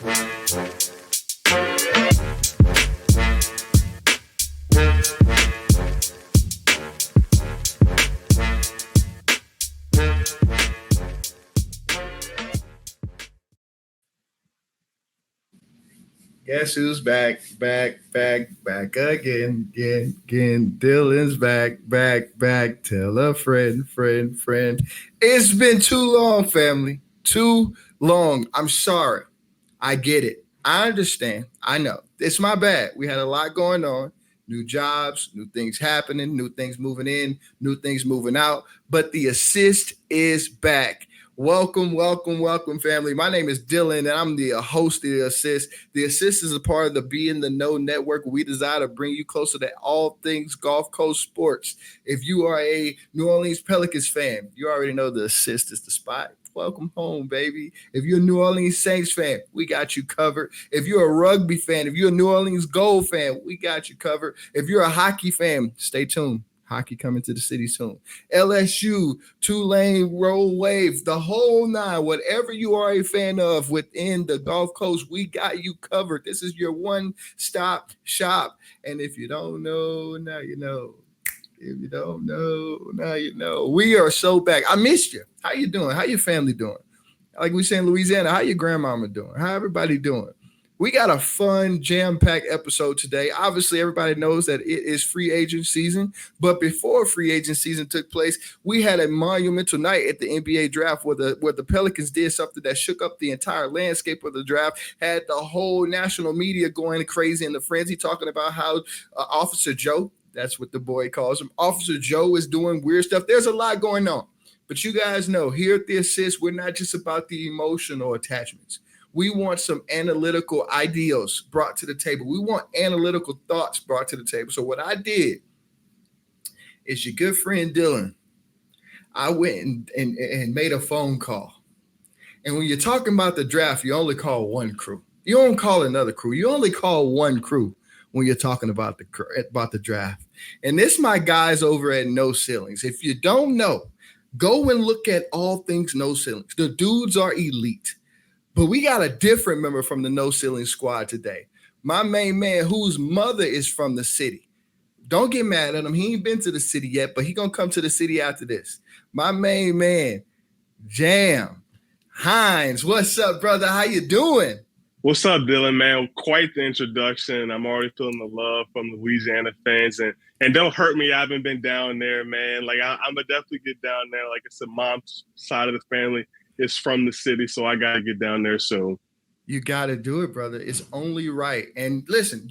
Guess who's back again. Dylan's back. Tell a friend. It's been too long, family. Too long. I'm sorry. I get it. I understand. I know. It's my bad. We had a lot going on. New jobs, new things happening, new things moving in, new things moving out. But the assist is back. Welcome, family. My name is Dylan, and I'm the host of The Assist. The Assist is a part of the Be in the Know network. We desire to bring you closer to all things Gulf Coast sports. If you are a New Orleans Pelicans fan, you already know The Assist is the spot. Welcome home, baby. If you're a New Orleans Saints fan, we got you covered. If you're a rugby fan, if you're a New Orleans Gold fan, we got you covered. If you're a hockey fan, stay tuned. Hockey coming to the city soon. LSU, Tulane, Roll Wave, the whole nine, whatever you are a fan of within the Gulf Coast, we got you covered. This is your one-stop shop. And if you don't know, now you know. If you don't know, now you know. We are so back. I missed you. How you doing? How your family doing? Like we say in Louisiana, how your grandmama doing? How everybody doing? We got a fun, jam-packed episode today. Obviously, everybody knows that it is free agent season. But before free agent season took place, we had a monumental night at the NBA draft where the Pelicans did something that shook up the entire landscape of the draft, had the whole national media going crazy in the frenzy, talking about how Officer Joe, that's what the boy calls him, Officer Joe is doing weird stuff. There's a lot going on. But you guys know, here at The Assist, we're not just about the emotional attachments. We want some analytical ideas brought to the table. We want analytical thoughts brought to the table. So what I did is your good friend Dylan, I went and made a phone call. And when you're talking about the draft, you only call one crew. You don't call another crew. You only call one crew when you're talking about the draft. And this my guys over at No Ceilings. If you don't know, go and look at all things No Ceilings. The dudes are elite. But we got a different member from the No Ceiling squad today. My main man, whose mother is from the city. Don't get mad at him. He ain't been to the city yet, but he going to come to the city after this. My main man, Jam Hines. What's up, brother? How you doing? What's up, Dylan, man? Quite the introduction. I'm already feeling the love from Louisiana fans. And don't hurt me. I haven't been down there, man. Like, I'm going to definitely get down there. Like I said, mom's side of the family is from the city, so I got to get down there soon. You got to do it, brother. It's only right. And listen,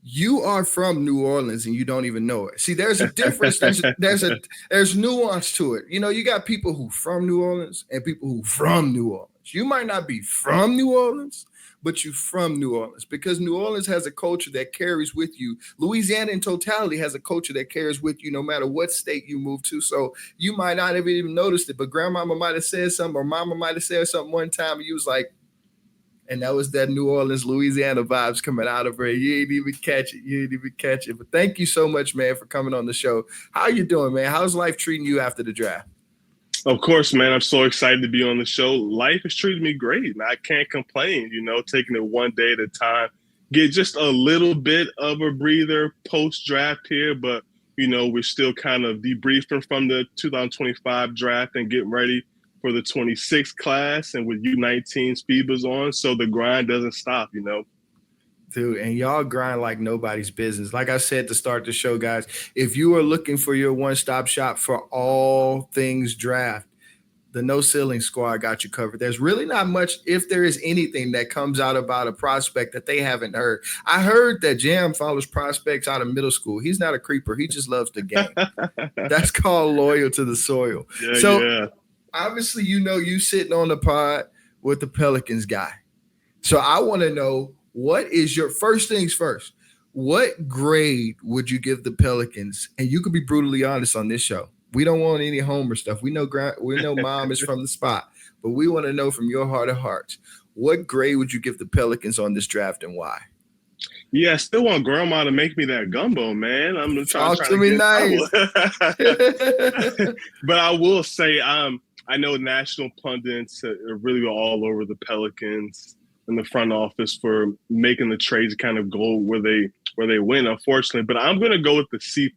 you are from New Orleans and you don't even know it. See, there's a difference. There's nuance to it. You know, you got people who from New Orleans and people who from New Orleans. You might not be from New Orleans, but you from New Orleans, because New Orleans has a culture that carries with you. Louisiana in totality has a culture that carries with you no matter what state you move to. So you might not have even noticed it, but grandmama might have said something or mama might have said something one time and you was like, and that was that New Orleans, Louisiana vibes coming out of her. You ain't even catch it. But thank you so much, man, for coming on the show. How you doing, man? How's life treating you after the draft? Of course, man. I'm so excited to be on the show. Life has treated me great. I can't complain, taking it one day at a time. Get just a little bit of a breather post-draft here, but, we're still kind of debriefing from the 2025 draft and getting ready for the 26th class, and with U19's FIBA's on, so the grind doesn't stop, Dude, and y'all grind like nobody's business. Like I said to start the show, guys, if you are looking for your one-stop shop for all things draft, the No Ceiling squad got you covered. There's really not much, if there is anything, that comes out about a prospect that they haven't heard. I heard that Jam follows prospects out of middle school. He's not a creeper. He just loves the game. That's called loyal to the soil. Yeah. Obviously, you sitting on the pod with the Pelicans guy. So I want to know, what is your first things first? What grade would you give the Pelicans? And you can be brutally honest on this show. We don't want any homer stuff. We know mom is from the spot, but we want to know from your heart of hearts, what grade would you give the Pelicans on this draft and why? Yeah, I still want grandma to make me that gumbo, man. I'm gonna try to be nice. But I will say, I know national pundits are really all over the Pelicans, in the front office for making the trades kind of go where they win, unfortunately. But I'm going to go with the C+.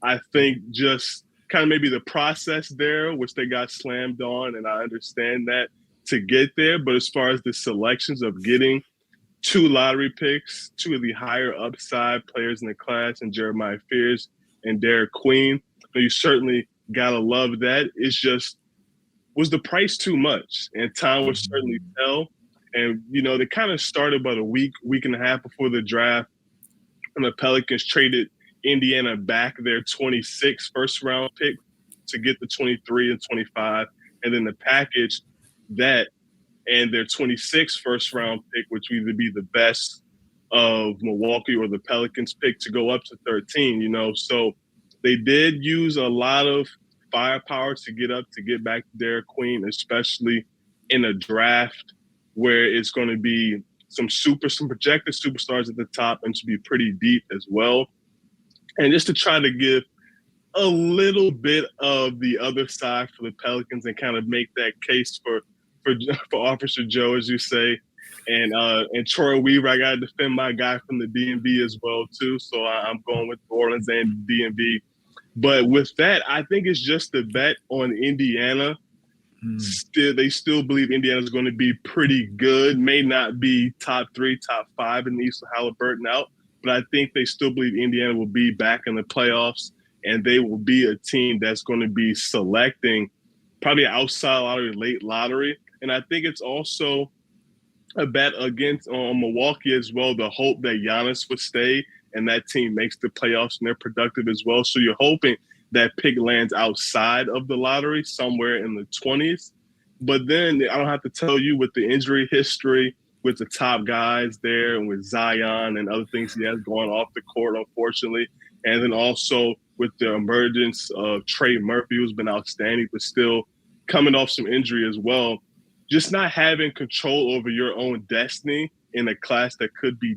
I think just kind of maybe the process there, which they got slammed on, and I understand that to get there. But as far as the selections of getting 2 lottery picks, 2 of the higher upside players in the class, and Jeremiah Fears and Derick Queen, you certainly got to love that. It's just, was the price too much? And time would certainly tell. And, they kind of started about a week and a half before the draft, and the Pelicans traded Indiana back their 26 first-round pick to get the 23 and 25, and then the package that and their 26 first-round pick, which would either be the best of Milwaukee or the Pelicans pick, to go up to 13, So they did use a lot of firepower to get back to Derick Queen, especially in a draft where it's going to be some projected superstars at the top and to be pretty deep as well. And just to try to give a little bit of the other side for the Pelicans and kind of make that case for Officer Joe, as you say, and Troy Weaver. I got to defend my guy from the DMV as well too. So I'm going with Orleans and DMV. But with that, I think it's just a bet on Indiana. They still believe Indiana is going to be pretty good. May not be top 3, top 5 in the East with Halliburton out, but I think they still believe Indiana will be back in the playoffs, and they will be a team that's going to be selecting probably outside lottery, late lottery. And I think it's also a bet against Milwaukee as well, the hope that Giannis would stay and that team makes the playoffs and they're productive as well. So you're hoping that pick lands outside of the lottery, somewhere in the 20s. But then I don't have to tell you, with the injury history, with the top guys there and with Zion and other things he has going off the court, unfortunately, and then also with the emergence of Trey Murphy, who's been outstanding, but still coming off some injury as well. Just not having control over your own destiny in a class that could be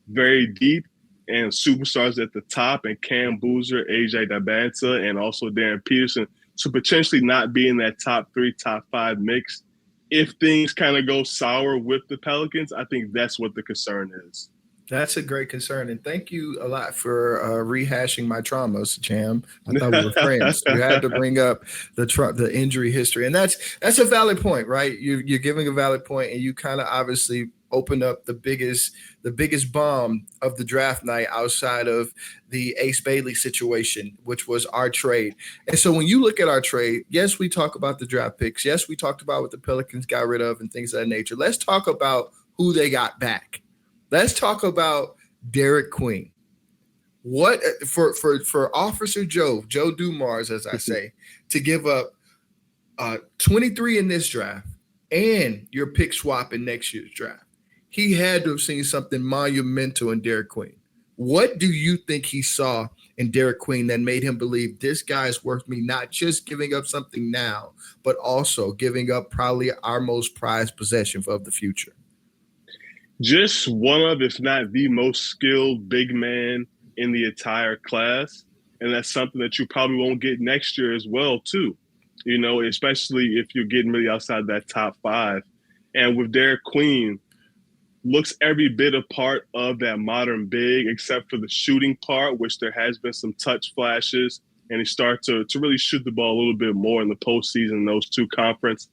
very deep and superstars at the top, and Cam Boozer, AJ Dabanta, and also Darren Peterson. So potentially not being that top 3, top 5 mix. If things kind of go sour with the Pelicans, I think that's what the concern is. That's a great concern, and thank you a lot for rehashing my traumas, Jam. I thought we were friends. You had to bring up the injury history, and that's a valid point, right? You're giving a valid point, and you kind of obviously opened up the biggest bomb of the draft night outside of the Ace Bailey situation, which was our trade. And so when you look at our trade, yes, we talk about the draft picks. Yes, we talked about what the Pelicans got rid of and things of that nature. Let's talk about who they got back. Let's talk about Derick Queen. What for Officer Joe Dumars, as I say, to give up 23 in this draft and your pick swap in next year's draft? He had to have seen something monumental in Derick Queen. What do you think he saw in Derick Queen that made him believe this guy is worth me not just giving up something now, but also giving up probably our most prized possession of the future? Just one of, if not the most skilled big man in the entire class. And that's something that you probably won't get next year as well, too. Especially if you're getting really outside that top 5. And with Derick Queen, looks every bit a part of that modern big, except for the shooting part, which there has been some touch flashes. And he started to really shoot the ball a little bit more in the postseason, those 2 conference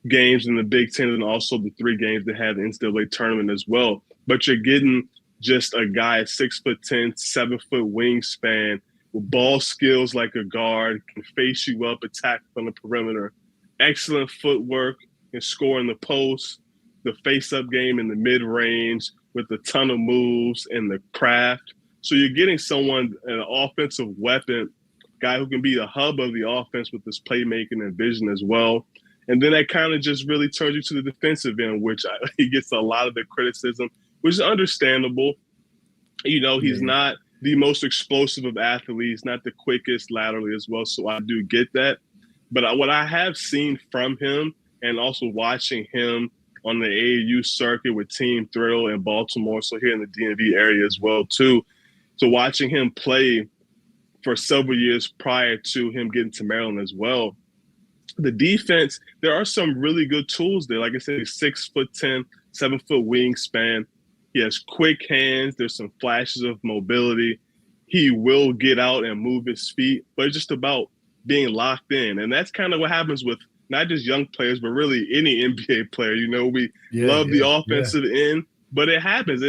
games in the Big Ten, and also the 3 games that had the NCAA tournament as well. But you're getting just a guy at 6'10", 7-foot wingspan with ball skills like a guard, can face you up, attack from the perimeter, excellent footwork, can score in the post, the face-up game in the mid-range with a ton of moves and the craft. So you're getting someone, an offensive weapon, guy who can be the hub of the offense with this playmaking and vision as well. And then that kind of just really turns you to the defensive end, which he gets a lot of the criticism, which is understandable. He's not the most explosive of athletes, not the quickest laterally as well. So I do get that. But what I have seen from him, and also watching him on the AAU circuit with Team Thrill in Baltimore, so here in the DMV area as well, too. So watching him play for several years prior to him getting to Maryland as well, the defense, there are some really good tools there. Like I said, he's 6'10", 7-foot wingspan. He has quick hands. There's some flashes of mobility. He will get out and move his feet, but it's just about being locked in. And that's kind of what happens with not just young players, but really any NBA player. You know, we love the offensive end, but it happens.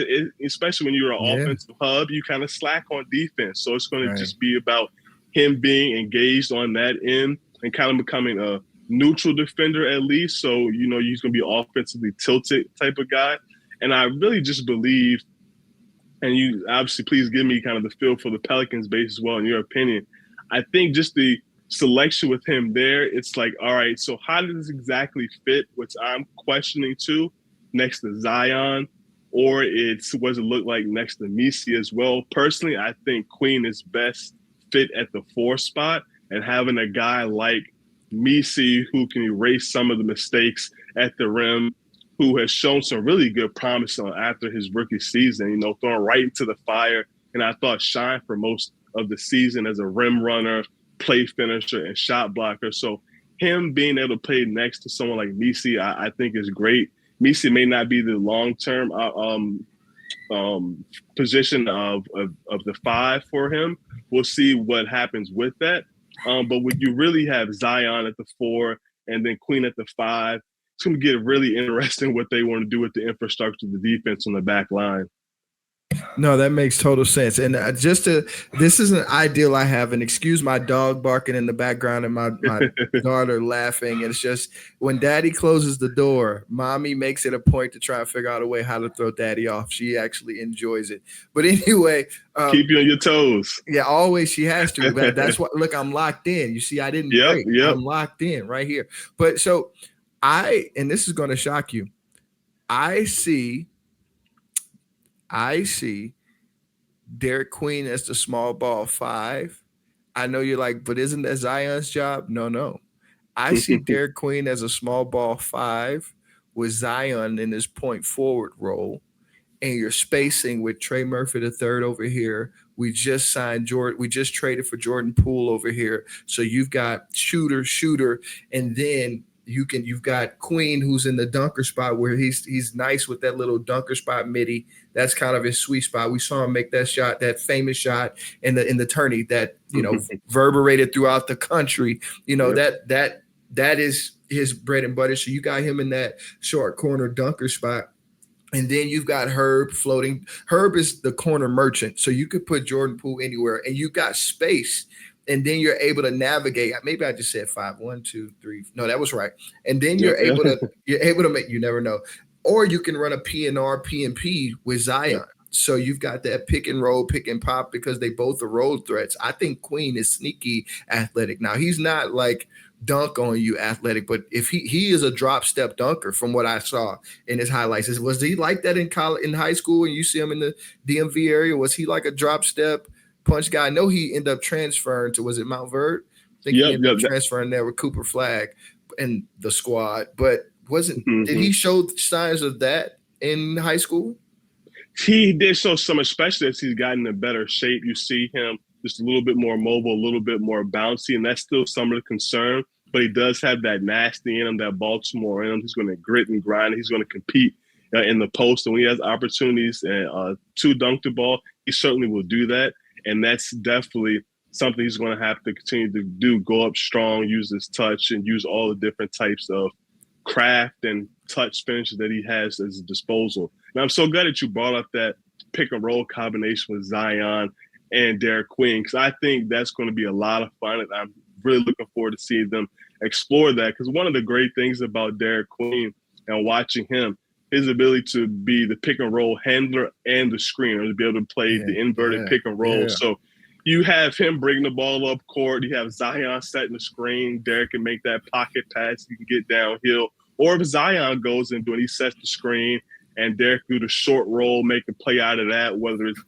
Especially when you're an offensive hub, you kind of slack on defense. So it's going to just be about him being engaged on that end and kind of becoming a neutral defender at least. So, you know, he's going to be offensively tilted type of guy. And I really just believe, and you obviously please give me kind of the feel for the Pelicans base as well, in your opinion. I think just the selection with him there, it's like, all right, so how does this exactly fit, which I'm questioning too, next to Zion, or what does it look like next to Messi as well? Personally, I think Queen is best fit at the 4 spot, and having a guy like Messi who can erase some of the mistakes at the rim, who has shown some really good promise after his rookie season, you know, thrown right into the fire. And I thought shined for most of the season as a rim runner, play finisher, and shot blocker. So him being able to play next to someone like Messi, I think is great. Messi may not be the long-term position of the 5 for him. We'll see what happens with that. But when you really have Zion at the 4 and then Queen at the 5, it's going to get really interesting what they want to do with the infrastructure, the defense on the back line. No, that makes total sense. And this is an ideal I have, and excuse my dog barking in the background and my daughter laughing. And it's just when daddy closes the door, mommy makes it a point to try and figure out a way how to throw daddy off. She actually enjoys it. But anyway. Keep you on your toes. Yeah, always she has to. That's what, look, I'm locked in. You see, I didn't break. I'm locked in right here. But so and this is going to shock you. I see Derick Queen as the small ball 5. I know you're like, but isn't that Zion's job? No. I see Derick Queen as a small ball 5 with Zion in his point forward role, and you're spacing with Trey Murphy III over here. We just signed Jordan. We just traded for Jordan Poole over here. So you've got shooter, and then you've got Queen, who's in the dunker spot where he's nice with that little dunker spot midi. That's kind of his sweet spot. We saw him make that shot, that famous shot in the tourney that, you know, reverberated throughout the country. You know, that is his bread and butter. So you got him in that short corner dunker spot. And then you've got Herb floating. Herb is the corner merchant. So you could put Jordan Poole anywhere, and you got space. And then you're able to navigate. Maybe I just said 5. 1, 2, 3. No, that was right. And then you're able to make. You never know. Or you can run a PNR, PNP with Zion. So you've got that pick and roll, pick and pop, because they both are roll threats. I think Queen is sneaky athletic. Now he's not like dunk on you athletic, but if he is a drop step dunker from what I saw in his highlights. Was he like that in college, in high school, and you see him in the DMV area? Was he like a drop step punch guy? I know he ended up transferring to, was it Mount Verde? I think he ended up transferring there with Cooper Flagg and the squad. But did he show signs of that in high school? He did show some, especially as he's gotten in better shape. You see him just a little bit more mobile, a little bit more bouncy, and that's still some of the concern. But he does have that nasty in him, that Baltimore in him. He's going to grit and grind. He's going to compete in the post. And when he has opportunities to dunk the ball, he certainly will do that. And that's definitely something he's going to have to continue to do, go up strong, use his touch, and use all the different types of craft and touch finishes that he has at his disposal. And I'm so glad that you brought up that pick and roll combination with Zion and Derick Queen, because I think that's going to be a lot of fun. And I'm really looking forward to seeing them explore that, because one of the great things about Derick Queen and watching him, his ability to be the pick and roll handler and the screener, to be able to play the inverted pick and roll. So you have him bring the ball up court. You have Zion setting the screen. Derick can make that pocket pass. You can get downhill. Or if Zion goes into it, he sets the screen, and Derick do the short roll, make a play out of that, whether it's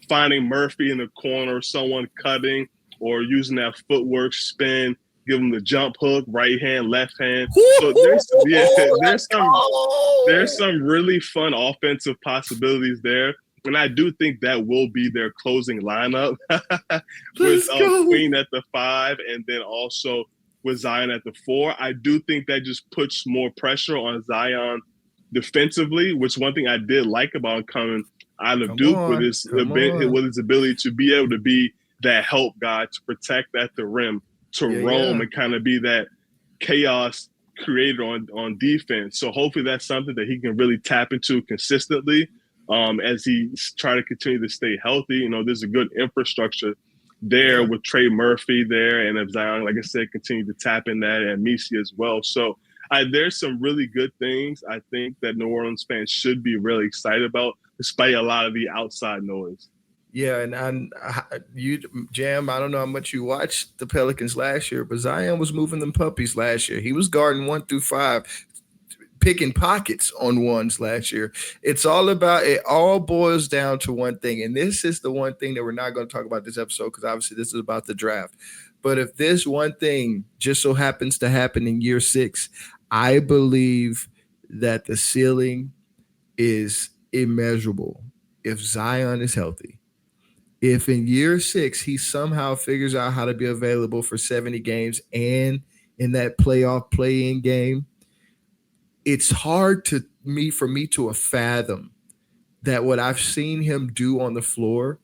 finding Murphy in the corner, someone cutting, or using that footwork spin, give him the jump hook, right hand, left hand. So there's some really fun offensive possibilities there. And I do think that will be their closing lineup with Queen at the 5 and then also with Zion at the 4. I do think that just puts more pressure on Zion defensively, which one thing I did like about him coming out of Come Duke with on. his Come on. ability to be able to be that help guy to protect at the rim, to Yeah, roam yeah. and kind of be that chaos creator on defense. So hopefully that's something that he can really tap into consistently as he try to continue to stay healthy. You know, there's a good infrastructure there Yeah. with Trey Murphy there, and if Zion, like I said, continue to tap in that, and Misi as well. So there's some really good things I think that New Orleans fans should be really excited about, despite a lot of the outside noise. Yeah, and you, Jam, I don't know how much you watched the Pelicans last year, but Zion was moving them puppies last year. He was guarding 1 through 5, picking pockets on ones last year. It's all about, it all boils down to one thing. And this is the one thing that we're not going to talk about this episode, because obviously this is about the draft. But if this one thing just so happens to happen in year 6, I believe that the ceiling is immeasurable if Zion is healthy. If in year 6 he somehow figures out how to be available for 70 games and in that playoff play-in game, it's hard for me to fathom that what I've seen him do on the floor,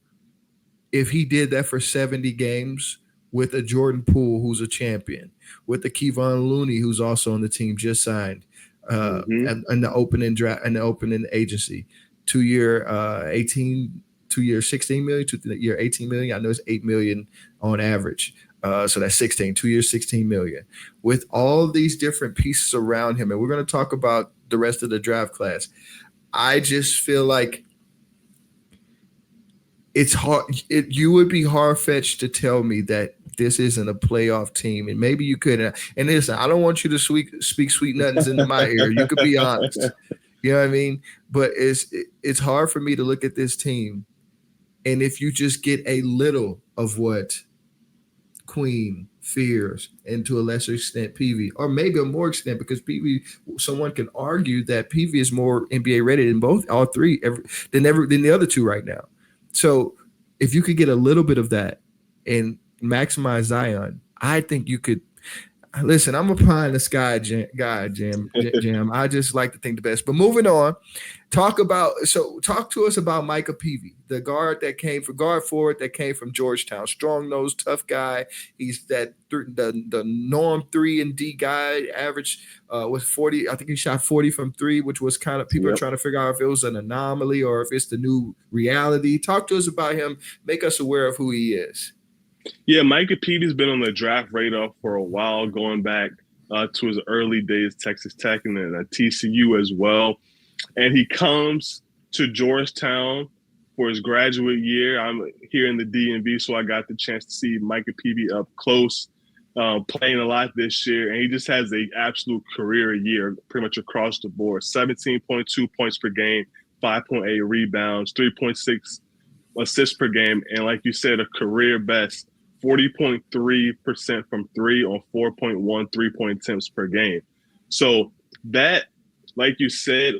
if he did that for 70 games with a Jordan Poole who's a champion, with a Kevon Looney who's also on the team, just signed, Mm-hmm. and the opening draft and the opening agency, 2 year 18, 2 year 16 million, 2 year 18 million. I know it's 8 million on average. So that's 16, 2 years, 16 million. With all these different pieces around him, and we're going to talk about the rest of the draft class. I just feel like it's hard. You would be hard fetched to tell me that this isn't a playoff team, and maybe you could. And listen, I don't want you to speak sweet nothings into my ear. You could be honest. You know what I mean? But it's hard for me to look at this team, and if you just get a little of what Queen fears, and to a lesser extent Peavey, or maybe a more extent, because Peavey, someone can argue that Peavey is more NBA ready than all three than the other two right now. So if you could get a little bit of that and maximize Zion, I think you could. Listen, I'm a pie in the sky guy, Jam. I just like to think the best. But moving on, talk to us about Micah Peavey, the guard forward that came from Georgetown. Strong nosed, tough guy. He's the norm 3 and D guy. Average was 40. I think he shot 40 from 3, which was kind of, people are trying to figure out if it was an anomaly or if it's the new reality. Talk to us about him. Make us aware of who he is. Yeah, Micah Peavey's been on the draft radar for a while, going back to his early days, Texas Tech and then at TCU as well. And he comes to Georgetown for his graduate year. I'm here in the DMV, so I got the chance to see Micah Peavey up close, playing a lot this year. And he just has an absolute career year pretty much across the board. 17.2 points per game, 5.8 rebounds, 3.6 assists per game, and like you said, a career best 40.3% from 3 on 4.1 3-point attempts per game. So that, like you said,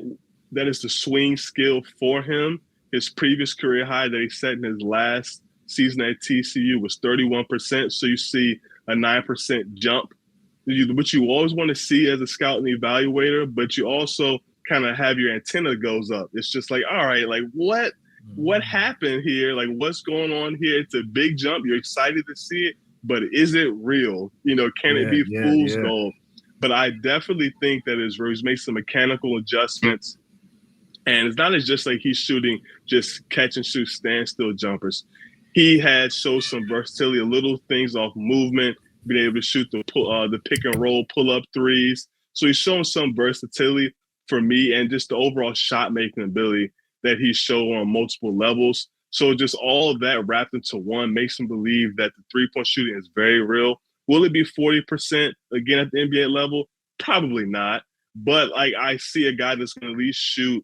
that is the swing skill for him. His previous career high that he set in his last season at TCU was 31%. So you see a 9% jump, which you always want to see as a scout and evaluator, but you also kind of have your antenna goes up. It's just like, all right, like what happened here? Like, what's going on here? It's a big jump. You're excited to see it, but is it real? You know, can it be fool's gold? But I definitely think that he's made some mechanical adjustments. And it's not as just like he's shooting just catch and shoot standstill jumpers. He had showed some versatility, little things off movement, being able to shoot the pick and roll pull up threes. So he's shown some versatility for me, and just the overall shot making ability that he showed on multiple levels. So just all of that wrapped into one makes him believe that the 3-point shooting is very real. Will it be 40% again at the NBA level? Probably not. But like, I see a guy that's going to at least shoot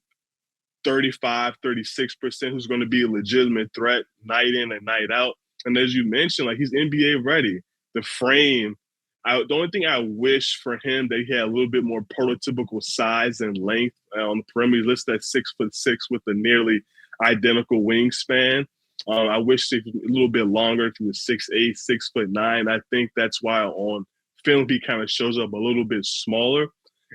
35, 36%, who's going to be a legitimate threat night in and night out. And as you mentioned, like, he's NBA ready. The frame, the only thing I wish for him that he had a little bit more prototypical size and length on the perimeter. He's listed at 6'6" with a nearly identical wingspan. I wish he was a little bit longer if he was 6'8", 6'9". I think that's why on film he kind of shows up a little bit smaller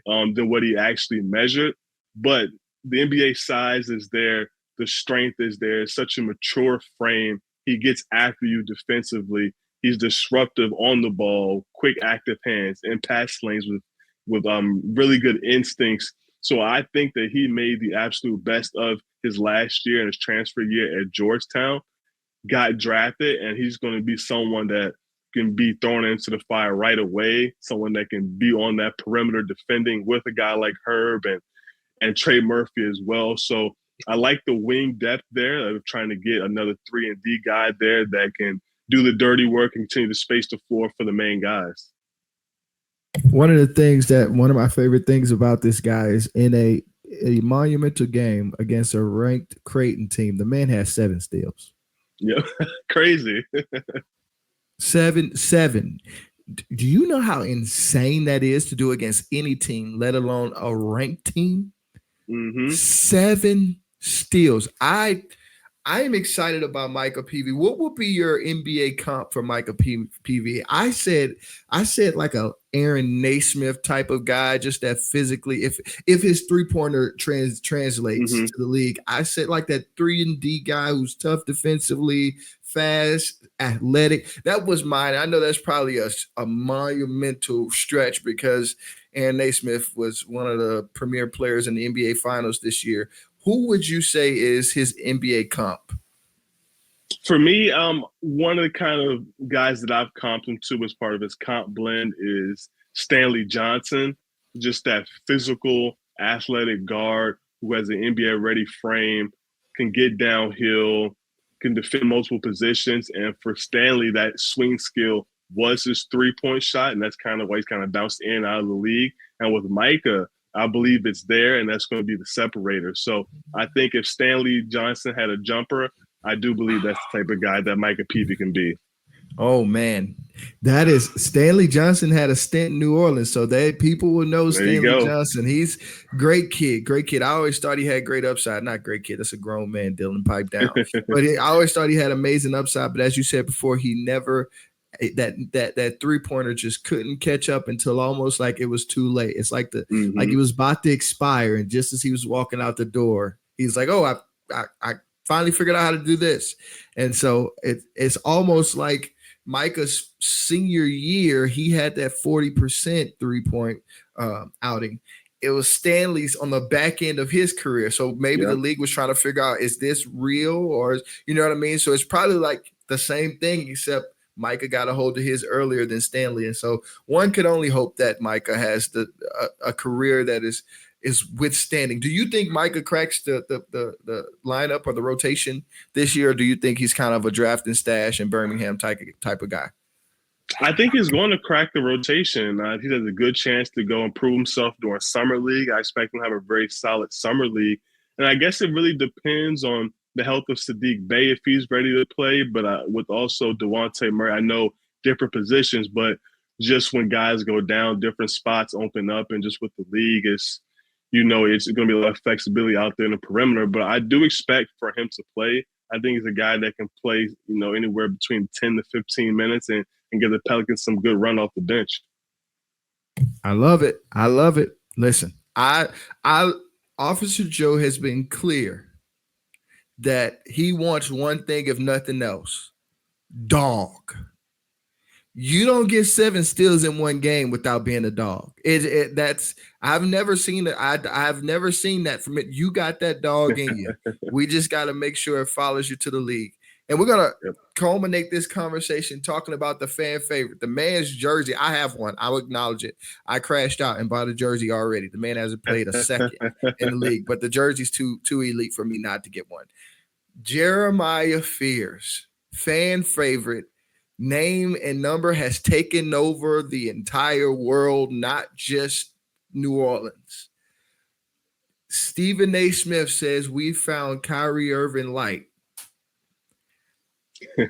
than what he actually measured. but the NBA size is there, the strength is there. It's such a mature frame. He gets after you defensively. He's disruptive on the ball, quick, active hands, and pass lanes with really good instincts. So I think that he made the absolute best of his last year and his transfer year at Georgetown. Got drafted, and he's going to be someone that can be thrown into the fire right away. Someone that can be on that perimeter defending with a guy like Herb and Trey Murphy as well. So I like the wing depth there of trying to get another 3-and-D guy there that can do the dirty work and continue to space the floor for the main guys. One of my favorite things about this guy is in a monumental game against a ranked Creighton team, the man has 7 steals. Yeah, crazy. 7. Do you know how insane that is to do against any team, let alone a ranked team? Mm-hmm. 7 steals. I am excited about Micah Peavey. What would be your NBA comp for Micah Peavey? I said like a Aaron Naismith type of guy, just that physically, if his 3-pointer translates to the league, I said like that 3-and-D guy who's tough defensively, fast, athletic. That was mine. I know that's probably a monumental stretch because Aaron Naismith was one of the premier players in the NBA Finals this year. Who would you say is his NBA comp? For me, one of the kind of guys that I've comped him to as part of his comp blend is Stanley Johnson, just that physical, athletic guard who has an NBA-ready frame, can get downhill, can defend multiple positions. And for Stanley, that swing skill was his 3-point shot, and that's kind of why he's kind of bounced in and out of the league. And with Micah, I believe it's there, and that's going to be the separator. So I think if Stanley Johnson had a jumper, I do believe that's the type of guy that Micah Peavey can be. Oh, man. That is – Stanley Johnson had a stint in New Orleans, so people will know Stanley Johnson. He's great kid. I always thought he had great upside. Not great kid. That's a grown man, Dylan, pipe down. But I always thought he had amazing upside. But as you said before, he never – that 3-pointer just couldn't catch up until almost like it was too late. It's like like he was about to expire, and just as he was walking out the door, he's like, "Oh, I finally figured out how to do this." And so it's almost like Micah's senior year, he had that 40% 3-point outing. It was Stanley's on the back end of his career, so maybe the league was trying to figure out, is this real, or you know what I mean? So it's probably like the same thing, except Micah got a hold of his earlier than Stanley. And so one could only hope that Micah has a career that is withstanding. Do you think Micah cracks the lineup or the rotation this year, or do you think he's kind of a draft and stash and Birmingham type of guy? I think he's going to crack the rotation. He has a good chance to go and prove himself during Summer League. I expect him to have a very solid Summer League. And I guess it really depends on the health of Saddiq Bey if he's ready to play, but with also Dejounte Murray, I know different positions, but just when guys go down, different spots open up, and just with the league, it's going to be a lot of flexibility out there in the perimeter. But I do expect for him to play. I think he's a guy that can play, anywhere between 10 to 15 minutes and give the Pelicans some good run off the bench. I love it. Listen, Officer Joe has been clear that he wants one thing, if nothing else: dog. You don't get 7 steals in one game without being a dog. I've never seen it. I've never seen that from it. You got that dog in you. We just got to make sure it follows you to the league. And we're gonna culminate this conversation talking about the fan favorite, the man's jersey. I have one. I'll acknowledge it. I crashed out and bought a jersey already. The man hasn't played a second in the league, but the jersey's too elite for me not to get one. Jeremiah Fears, fan favorite, name and number, has taken over the entire world, not just New Orleans. Stephen A. Smith says we found Kyrie Irving light.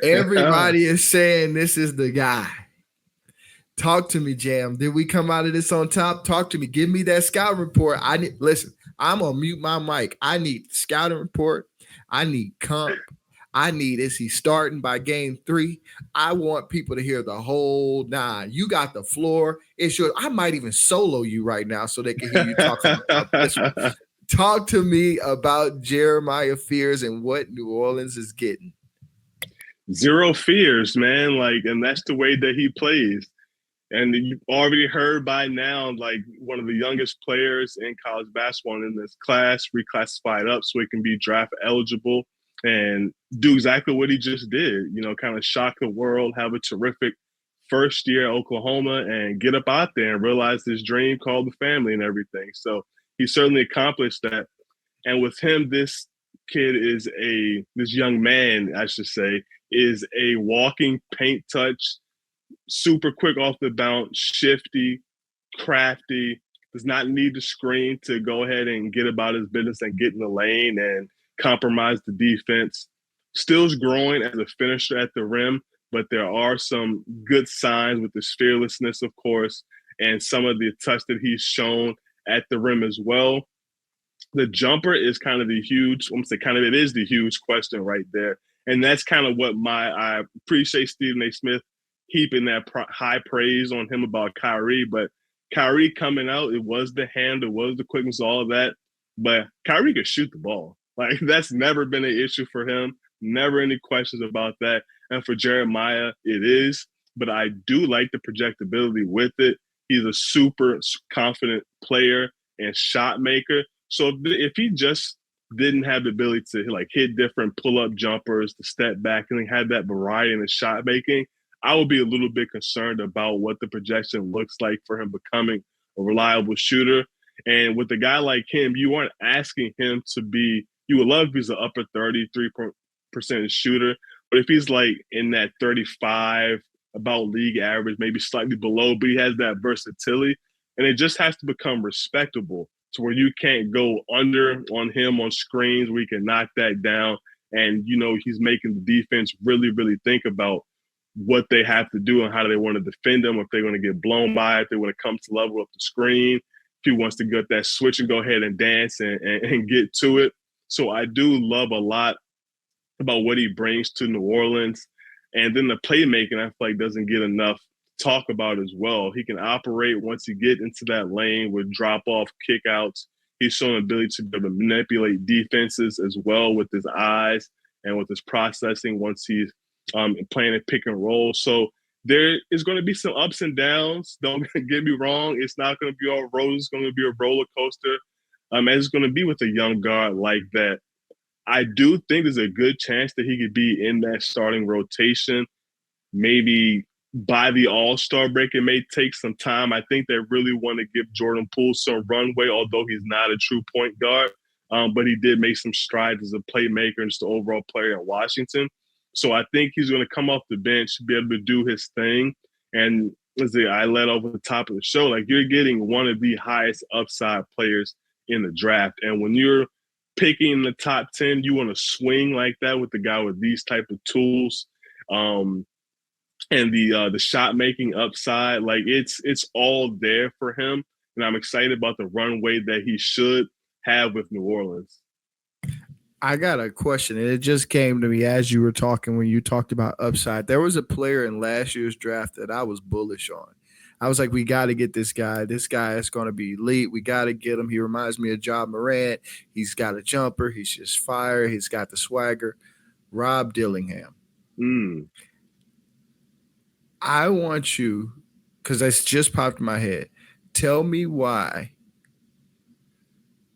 Everybody is saying this is the guy. Talk to me, Jam. Did we come out of this on top? Talk to me. Give me that scouting report. Listen, I'm gonna mute my mic. I need scouting report. I need comp. I need, is he starting by game 3? I want people to hear the whole 9. You got the floor. It's yours. I might even solo you right now so they can hear you talking about this one. Talk to me about Jeremiah Fears and what New Orleans is getting. Zero fears, man. Like, and that's the way that he plays. And you've already heard by now, like one of the youngest players in college basketball in this class reclassified up so he can be draft eligible and do exactly what he just did. You know, kind of shock the world, have a terrific first year at Oklahoma, and get up out there and realize this dream called the family and everything. So he certainly accomplished that. And with him, this young man, I should say, is a walking paint touch, super quick off the bounce, shifty, crafty, does not need the screen to go ahead and get about his business and get in the lane and compromise the defense. Still's growing as a finisher at the rim, but there are some good signs with his fearlessness, of course, and some of the touch that he's shown at the rim as well. The jumper is kind of the huge, it is the huge question right there. And that's kind of what I appreciate Stephen A. Smith heaping that high praise on him about Kyrie. But Kyrie coming out, it was the hand, it was the quickness, all of that. But Kyrie could shoot the ball. Like, that's never been an issue for him. Never any questions about that. And for Jeremiah, it is. But I do like the projectability with it. He's a super confident player and shot maker. So if he just didn't have the ability to like hit different pull-up jumpers, to step back, and have that variety in his shot making, I would be a little bit concerned about what the projection looks like for him becoming a reliable shooter. And with a guy like him, you aren't asking him to be, you would love if he's an upper 33% shooter, but if he's like in that 35, about league average, maybe slightly below, but he has that versatility, and it just has to become respectable to where you can't go under on him on screens where he can knock that down. And, you know, he's making the defense really, really think about what they have to do and how do they want to defend him, if they're going to get blown by, if they want to come to level up the screen, if he wants to get that switch and go ahead and dance and get to it. So I do love a lot about what he brings to New Orleans. And then the playmaking, I feel like, doesn't get enough talk about as well. He can operate once he get into that lane with drop-off kickouts. He's shown ability to be able to manipulate defenses as well with his eyes and with his processing once he's playing a pick and roll. So there is going to be some ups and downs. Don't get me wrong. It's not going to be all roses. It's going to be a roller coaster. As it's going to be with a young guard like that. I do think there's a good chance that he could be in that starting rotation. Maybe by the All-Star break, it may take some time. I think they really want to give Jordan Poole some runway, although he's not a true point guard. But he did make some strides as a playmaker and just an overall player in Washington. So I think he's going to come off the bench, be able to do his thing. And as I led over the top of the show, like, you're getting one of the highest upside players in the draft. And when you're picking in the top 10, you want to swing like that with the guy with these type of tools. And the shot making upside, like it's all there for him. And I'm excited about the runway that he should have with New Orleans. I got a question, and it just came to me as you were talking when you talked about upside. There was a player in last year's draft that I was bullish on. I was like, we got to get this guy. This guy is going to be elite. We got to get him. He reminds me of Ja Morant. He's got a jumper. He's just fire. He's got the swagger. Rob Dillingham. I want you, because that's just popped in my head, tell me why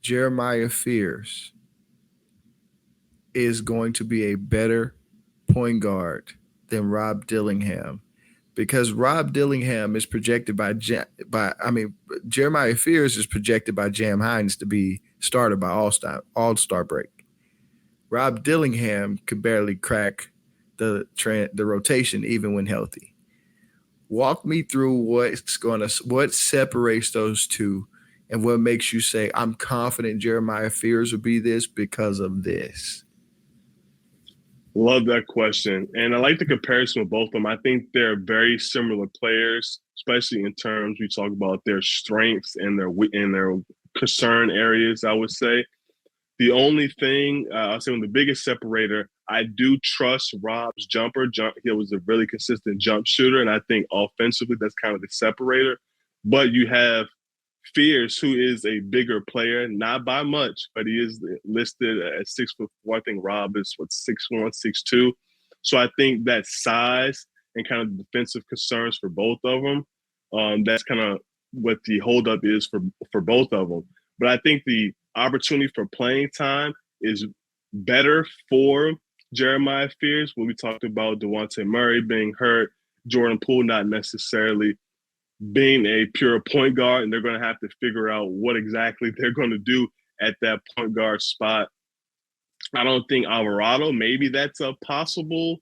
Jeremiah Fears is going to be a better point guard than Rob Dillingham. Because Rob Dillingham is projected Jeremiah Fears is projected by Jam Hines to be started by All-Star break. Rob Dillingham could barely crack the rotation even when healthy. Walk me through what separates those two and what makes you say, I'm confident Jeremiah Fears will be this because of this. Love that question. And I like the comparison with both of them. I think they're very similar players, especially in terms we talk about their strengths and their concern areas, I would say. The only thing, I'll say, the biggest separator, I do trust Rob's jumper. He was a really consistent jump shooter, and I think offensively that's kind of the separator. But you have Fears, who is a bigger player, not by much, but he is listed at 6'4". I think Rob is 6'1", 6'2". So I think that size and kind of defensive concerns for both of them, that's kind of what the holdup is for both of them. But I think the opportunity for playing time is better for Jeremiah Fears when we talked about DeJounte Murray being hurt, Jordan Poole not necessarily being a pure point guard, and they're going to have to figure out what exactly they're going to do at that point guard spot. I don't think Alvarado, maybe that's a possible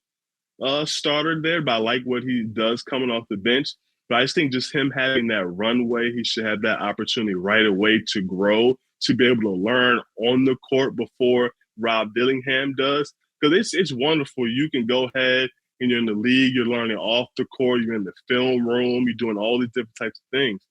starter there, but I like what he does coming off the bench. But I just think just him having that runway, he should have that opportunity right away to grow, to be able to learn on the court before Rob Dillingham does. Because it's wonderful. You can go ahead and you're in the league, you're learning off the court, you're in the film room, you're doing all these different types of things.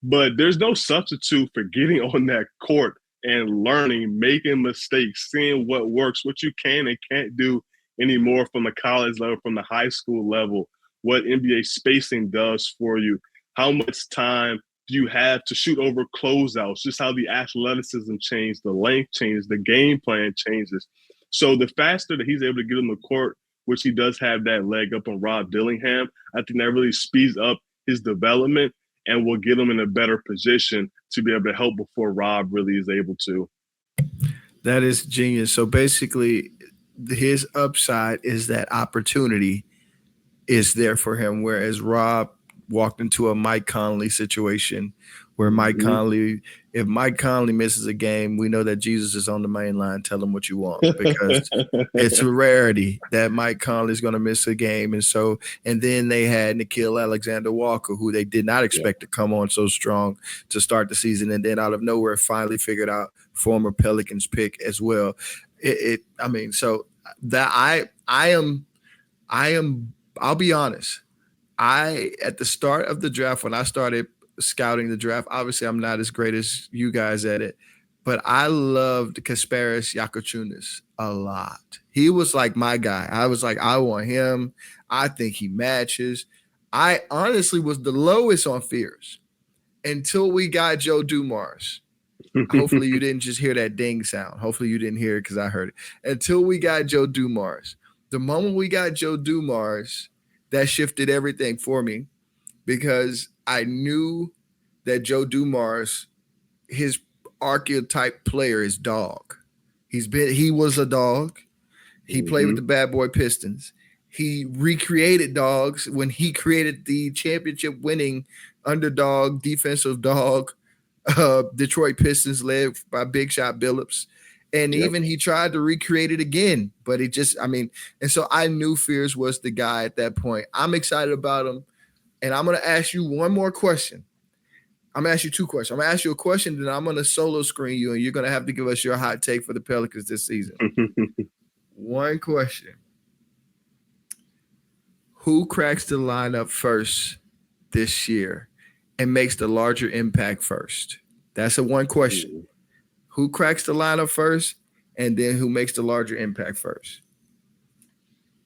But there's no substitute for getting on that court and learning, making mistakes, seeing what works, what you can and can't do anymore from the college level, from the high school level, what NBA spacing does for you, how much time do you have to shoot over closeouts, just how the athleticism changes, the length changes, the game plan changes. So the faster that he's able to get on the court, which he does have that leg up on Rob Dillingham, I think that really speeds up his development and will get him in a better position to be able to help before Rob really is able to. That is genius. So basically, his upside is that opportunity is there for him, whereas Rob walked into a Mike Conley situation where Mike Conley, if Mike Conley misses a game, we know that Jesus is on the main line. Tell him what you want, because it's a rarity that Mike Conley is going to miss a game. And then they had Nickeil Alexander-Walker, who they did not expect to come on so strong to start the season. And then out of nowhere, finally figured out former Pelicans pick as well. So that I'll be honest. At the start of the draft, when I started scouting the draft, obviously I'm not as great as you guys at it, but I loved Kasparas Jakučiūnas a lot. He was like my guy. I was like, I want him. I think he matches. I honestly was the lowest on Fears until we got Joe Dumars. Hopefully you didn't just hear that ding sound. Hopefully you didn't hear it because I heard it. Until we got Joe Dumars. The moment we got Joe Dumars, that shifted everything for me, because I knew that Joe Dumars, his archetype player is dog. He was a dog. He played with the Bad Boy Pistons. He recreated dogs when he created the championship winning underdog, defensive dog, Detroit Pistons led by Big Shot Billups. And even he tried to recreate it again, but and so I knew Fears was the guy at that point. I'm excited about him. And I'm going to ask you one more question. I'm going to ask you two questions. I'm going to ask you a question, then I'm going to solo screen you, and you're going to have to give us your hot take for the Pelicans this season. One question. Who cracks the lineup first this year and makes the larger impact first? That's a one question. Who cracks the lineup first, and then who makes the larger impact first?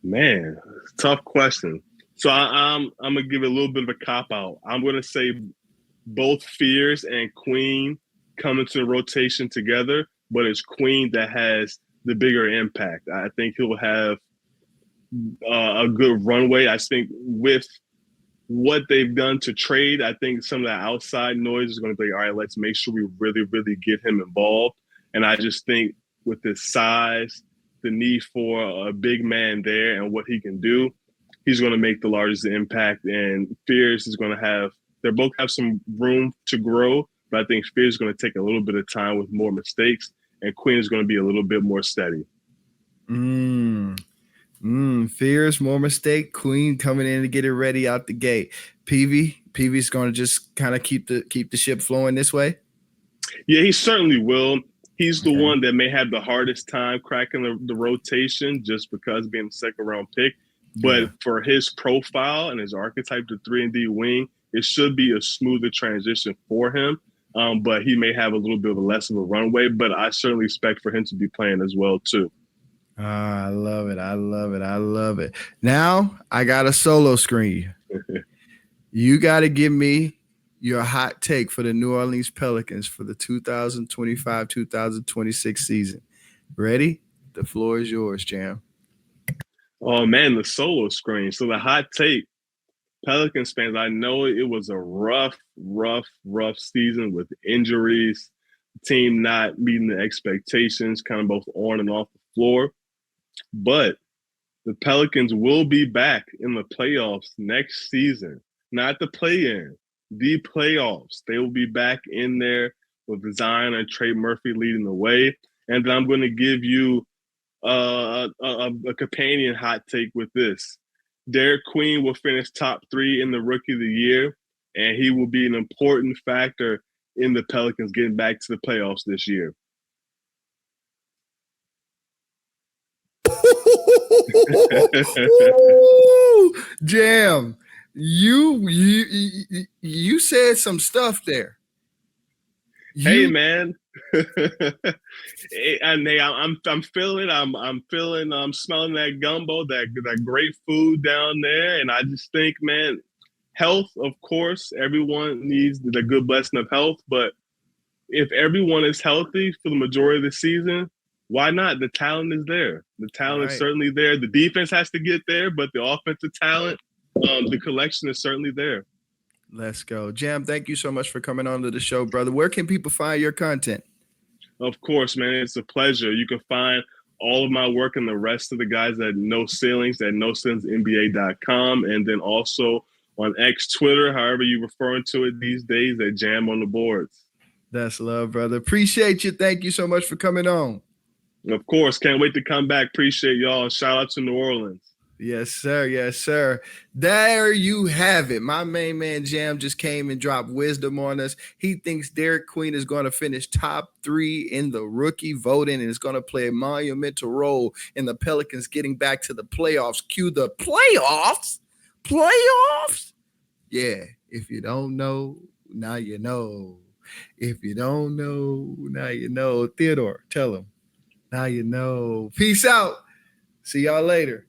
Man, tough question. So I'm gonna give it a little bit of a cop out. I'm gonna say both Fears and Queen come into the rotation together, but it's Queen that has the bigger impact. I think he'll have a good runway. I think with what they've done to trade, I think some of that outside noise is going to be, all right, let's make sure we really, really get him involved. And I just think with his size, the need for a big man there and what he can do, he's going to make the largest impact. And Fears is going to they both have some room to grow, but I think Fears is going to take a little bit of time with more mistakes, and Queen is going to be a little bit more steady. Fears, more mistake. Queen coming in to get it ready out the gate. Peavey's going to just kind of keep the ship flowing this way. Yeah, he certainly will. He's the one that may have the hardest time cracking the rotation just because being a second round pick. But for his profile and his archetype, the 3-and-D wing, it should be a smoother transition for him. But he may have a little bit of less of a runway. But I certainly expect for him to be playing as well too. I love it. Now I got a solo screen. You got to give me your hot take for the New Orleans Pelicans for the 2025-2026 season. Ready? The floor is yours, Jam. Oh man, the solo screen. So the hot take, Pelicans fans, I know it was a rough season with injuries, team not meeting the expectations, kind of both on and off the floor. But the Pelicans will be back in the playoffs next season, not the play-in, the playoffs. They will be back in there with Zion and Trey Murphy leading the way. And then I'm going to give you a companion hot take with this. Derick Queen will finish top 3 in the Rookie of the Year, and he will be an important factor in the Pelicans getting back to the playoffs this year. Jam, you said some stuff there. Hey man, I'm feeling. I'm feeling. I'm smelling that gumbo, that great food down there, and I just think, man, health. Of course, everyone needs the good blessing of health, but if everyone is healthy for the majority of the season, why not? The talent is there. The talent is certainly there. The defense has to get there, but the offensive talent, the collection is certainly there. Let's go. Jam, thank you so much for coming on to the show, brother. Where can people find your content? Of course, man. It's a pleasure. You can find all of my work and the rest of the guys at No Ceilings at NoCeilingsNBA.com, and then also on X, Twitter, however you're referring to it these days, at Jam on the Boards. That's love, brother. Appreciate you. Thank you so much for coming on. Of course. Can't wait to come back. Appreciate y'all. Shout out to New Orleans. Yes, sir. Yes, sir. There you have it. My main man Jam just came and dropped wisdom on us. He thinks Derick Queen is going to finish top 3 in the rookie voting and is going to play a monumental role in the Pelicans getting back to the playoffs. Cue the playoffs. Playoffs? Yeah. If you don't know, now you know. If you don't know, now you know. Theodore, tell him. Now you know. Peace out. See y'all later.